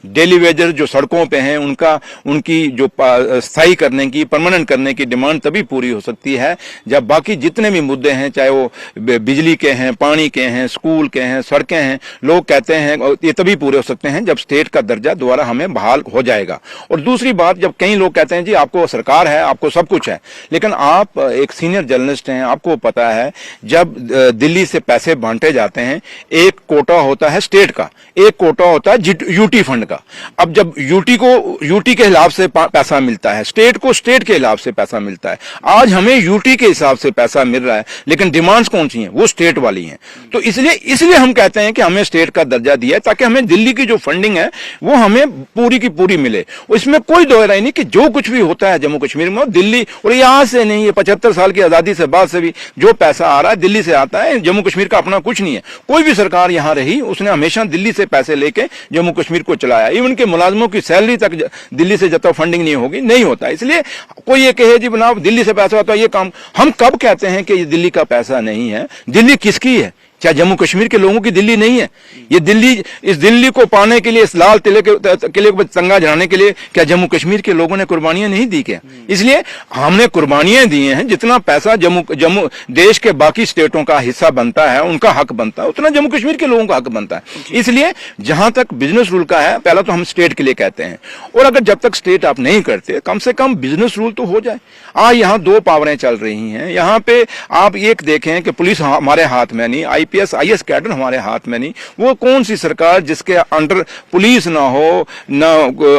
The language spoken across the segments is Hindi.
डेली वेजर जो सड़कों पे हैं उनकी जो स्थायी करने की, परमानेंट करने की डिमांड तभी पूरी हो सकती है जब बाकी जितने भी मुद्दे हैं, चाहे वो बिजली के हैं, पानी के हैं, स्कूल के हैं, सड़कें हैं, लोग कहते हैं ये तभी पूरे हो सकते हैं जब स्टेट का दर्जा दोबारा हमें बहाल हो जाएगा। और दूसरी बात, जब कई लोग कहते हैं जी आपको सरकार है, आपको सब कुछ है, लेकिन आप एक सीनियर जर्नलिस्ट हैं, आपको पता है जब दिल्ली से पैसे बांटे जाते हैं, एक कोटा होता है स्टेट का, एक कोटा होता है यूटी फंड का। अब जब यूटी को यूटी के हिसाब से पैसा मिलता है, स्टेट को स्टेट के हिसाब से पैसा मिलता है। आज हमें यूटी के हिसाब से पैसा मिल रहा है, लेकिन डिमांड्स कौन सी हैं? वो स्टेट वाली हैं। तो इसलिए हम कहते हैं कि हमें स्टेट का दर्जा दिया है ताकि हमें दिल्ली की जो फंडिंग है वो हमें पूरी की पूरी मिले। इसमें कोई दो राय नहीं कि जो कुछ भी होता है जम्मू कश्मीर में, दिल्ली और यहां से नहीं, ये 75 साल की आजादी से बाद से भी जो पैसा आ रहा है दिल्ली से आता है। जम्मू कश्मीर का अपना कुछ नहीं है। कोई भी सरकार यहां रही उसने हमेशा दिल्ली से पैसे लेके जम्मू कश्मीर को चलाया। इवन के मुलाजमों की सैलरी तक दिल्ली से जब तक फंडिंग नहीं होगी नहीं होता। इसलिए कोई ये कहे जी बना दिल्ली से पैसा होता है, ये काम हम कब कहते हैं कि ये दिल्ली का पैसा नहीं है? दिल्ली किसकी है? क्या जम्मू कश्मीर के लोगों की दिल्ली नहीं है? ये दिल्ली, इस दिल्ली को पाने के लिए, इस लाल किले को तंगा जलाने के लिए क्या जम्मू कश्मीर के लोगों ने कुर्बानियां नहीं दी क्या? इसलिए हमने कुर्बानियां दी हैं। जितना पैसा जम्मू देश के बाकी स्टेटों का हिस्सा बनता है, उनका हक बनता है, उतना जम्मू कश्मीर के लोगों का हक बनता है। इसलिए जहां तक बिजनेस रूल का है, पहला तो हम स्टेट के लिए कहते हैं, और अगर जब तक स्टेट आप नहीं करते, कम से कम बिजनेस रूल तो हो जाए। आज यहाँ दो पावरें चल रही हैं। यहाँ पे आप एक देखें कि पुलिस हमारे हाथ में नहीं, आईपीएस आईएएस कैडर हमारे हाथ में नहीं। वो कौन सी सरकार जिसके अंडर पुलिस ना हो, ना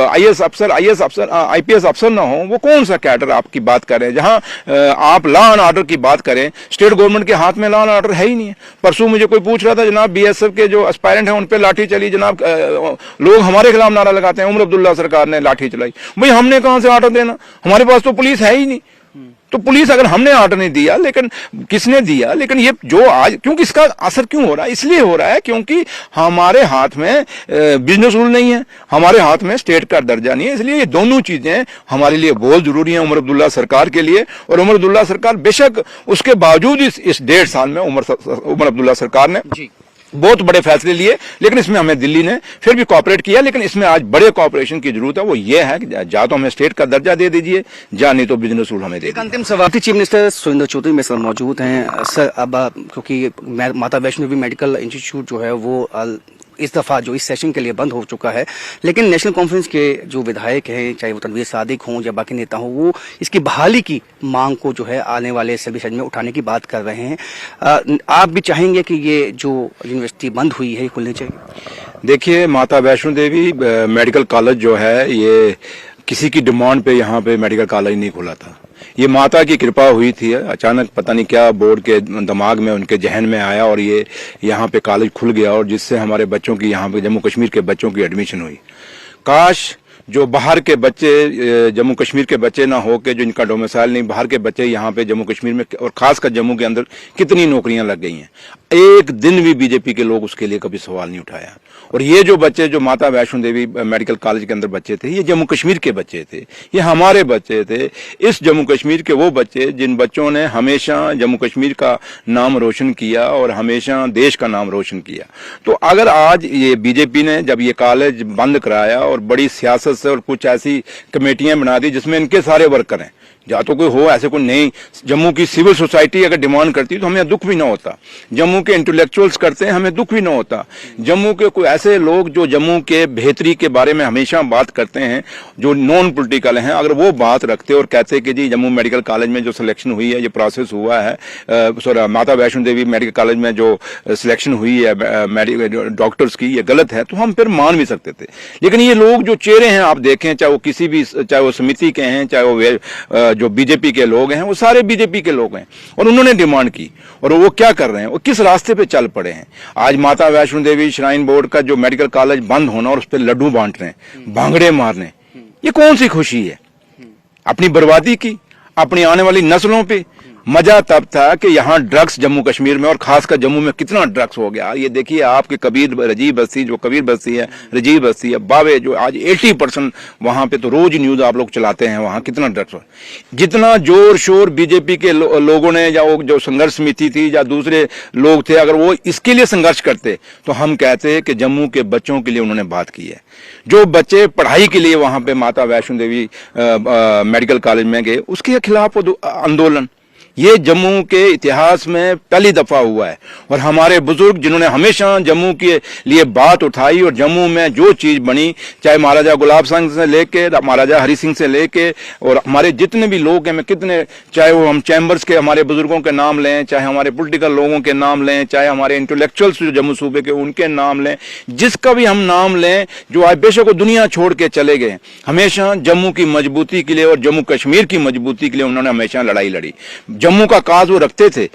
आईएएस अफसर आईपीएस अफसर ना हो, वो कौन सा कैडर आपकी बात करें? जहां आप लॉ एंड ऑर्डर की बात करें, स्टेट गवर्नमेंट के हाथ में लॉ एंड ऑर्डर है ही नहीं है। परसों मुझे कोई पूछ रहा था जनाब बीएसएफ के जो एस्पायरेंट हैं उन पे लाठी चली, जनाब लोग हमारे खिलाफ नारा लगाते हैं, उमर अब्दुल्ला सरकार ने लाठी चलाई। भाई हमने कहां से ऑर्डर देना? हमारे पास तो पुलिस है ही नहीं। तो पुलिस, अगर हमने ऑर्डर नहीं दिया, लेकिन किसने दिया? लेकिन ये जो आज, क्योंकि इसका असर क्यों हो रहा है? इसलिए हो रहा है क्योंकि हमारे हाथ में बिजनेस रूल नहीं है, हमारे हाथ में स्टेट का दर्जा नहीं है। इसलिए ये दोनों चीजें हमारे लिए बहुत जरूरी हैं उमर अब्दुल्ला सरकार के लिए। और उमर अब्दुल्ला सरकार बेशक उसके बावजूद इस 1.5 साल में उमर अब्दुल्ला सरकार ने बहुत बड़े फैसले लिए, लेकिन इसमें हमें दिल्ली ने फिर भी कोऑपरेट किया। लेकिन इसमें आज बड़े कोऑपरेशन की जरूरत है। वो ये है कि या तो हमें स्टेट का दर्जा दे दीजिए, या नहीं तो बिजनेस रूल हमें दे दीजिए। अंतिम सवाल, चीफ मिनिस्टर सुरेंद्र चौधरी में सर मौजूद हैं। सर अब क्योंकि माता वैष्णो देवी मेडिकल इंस्टीट्यूट जो है वो इस दफा जो इस सेशन के लिए बंद हो चुका है, लेकिन नेशनल कॉन्फ्रेंस के जो विधायक हैं, चाहे वो तनवीर सादिक हों या बाकी नेता हों, वो इसकी बहाली की मांग को जो है आने वाले सभी सेशन में उठाने की बात कर रहे हैं। आप भी चाहेंगे कि ये जो यूनिवर्सिटी बंद हुई है खुलनी चाहिए? देखिए, माता वैष्णो देवी मेडिकल कॉलेज जो है ये किसी की डिमांड पे यहाँ पे मेडिकल कॉलेज नहीं खुला था। ये माता की कृपा हुई थी। अचानक पता नहीं क्या बोर्ड के दिमाग में, उनके जहन में आया और ये यहाँ पे कॉलेज खुल गया, और जिससे हमारे बच्चों की, यहाँ पे जम्मू कश्मीर के बच्चों की एडमिशन हुई। काश जो बाहर के बच्चे, जम्मू कश्मीर के बच्चे ना हो के, जो इनका डोमिसाइल नहीं, बाहर के बच्चे यहाँ पे जम्मू कश्मीर में और खासकर जम्मू के अंदर कितनी नौकरियां लग गई हैं। एक दिन भी बीजेपी के लोग उसके लिए कभी सवाल नहीं उठाया। और ये जो बच्चे, जो माता वैष्णो देवी मेडिकल कॉलेज के अंदर बच्चे थे, ये जम्मू कश्मीर के बच्चे थे, ये हमारे बच्चे थे। इस जम्मू कश्मीर के वो बच्चे जिन बच्चों ने हमेशा जम्मू कश्मीर का नाम रोशन किया और हमेशा देश का नाम रोशन किया। तो अगर आज ये बीजेपी ने जब ये कॉलेज बंद कराया और बड़ी सियासत से और कुछ ऐसी कमेटियां बना दी जिसमें इनके सारे वर्कर हैं, या तो कोई हो ऐसे कोई नहीं, जम्मू की सिविल सोसाइटी अगर डिमांड करती तो हमें दुख भी ना होता, जम्मू के इंटेलेक्चुअल्स करते हैं हमें दुख भी ना होता, जम्मू के कोई ऐसे लोग जो जम्मू के बेहतरी के बारे में हमेशा बात करते हैं, जो नॉन पॉलिटिकल हैं, अगर वो बात रखते और कहते कि जी जम्मू मेडिकल कॉलेज में जो सिलेक्शन हुई है, ये प्रोसेस हुआ है, सॉरी माता वैष्णो देवी मेडिकल कॉलेज में जो सिलेक्शन हुई है डॉक्टर्स की, ये गलत है, तो हम फिर मान भी सकते थे। लेकिन ये लोग जो चेहरे हैं आप देखें, चाहे वो किसी भी, चाहे वो समिति के हैं, चाहे वो जो बीजेपी के लोग हैं, वो सारे बीजेपी के लोग हैं, और उन्होंने डिमांड की, और वो क्या कर रहे हैं, वो किस रास्ते पे चल पड़े हैं। आज माता वैष्णो देवी श्राइन बोर्ड का जो मेडिकल कॉलेज बंद होना और उस पर लड्डू बांट रहे हैं, भांगड़े मारने, ये कौन सी खुशी है? अपनी बर्बादी की, अपनी आने वाली नस्लों पे, मजा तब था कि यहाँ ड्रग्स जम्मू कश्मीर में और खासकर जम्मू में कितना ड्रग्स हो गया। ये देखिए आपके रजीब बस्ती जो कबीर बस्ती है, रजीब बस्ती है, बावे जो आज 80% वहां पे तो रोज न्यूज आप लोग चलाते हैं, वहां कितना ड्रग्स हो। जितना जोर शोर बीजेपी के लोगों ने या वो जो संघर्ष समिति थी या दूसरे लोग थे, अगर वो इसके लिए संघर्ष करते तो हम कहते कि जम्मू के बच्चों के लिए उन्होंने बात की है। जो बच्चे पढ़ाई के लिए वहां पे माता वैष्णो देवी मेडिकल कॉलेज में गए, उसके खिलाफ आंदोलन ये जम्मू के इतिहास में पहली दफा हुआ है। और हमारे बुजुर्ग जिन्होंने हमेशा जम्मू के लिए बात उठाई और जम्मू में जो चीज बनी, चाहे महाराजा गुलाब सिंह से लेके महाराजा हरि सिंह से लेके और हमारे जितने भी लोग हैं, कितने चाहे वो हम चैम्बर्स के हमारे बुजुर्गों के नाम लें, चाहे हमारे पॉलिटिकल लोगों के नाम लें, चाहे हमारे इंटेलेक्चुअल्स जो जम्मू सूबे के उनके नाम लें, जिसका भी हम नाम लें, जो आज बेशक वो दुनिया छोड़ के चले गए, हमेशा जम्मू की मजबूती के लिए और जम्मू कश्मीर की मजबूती के लिए उन्होंने हमेशा लड़ाई लड़ी। जम्मू का काज वो रखते थे।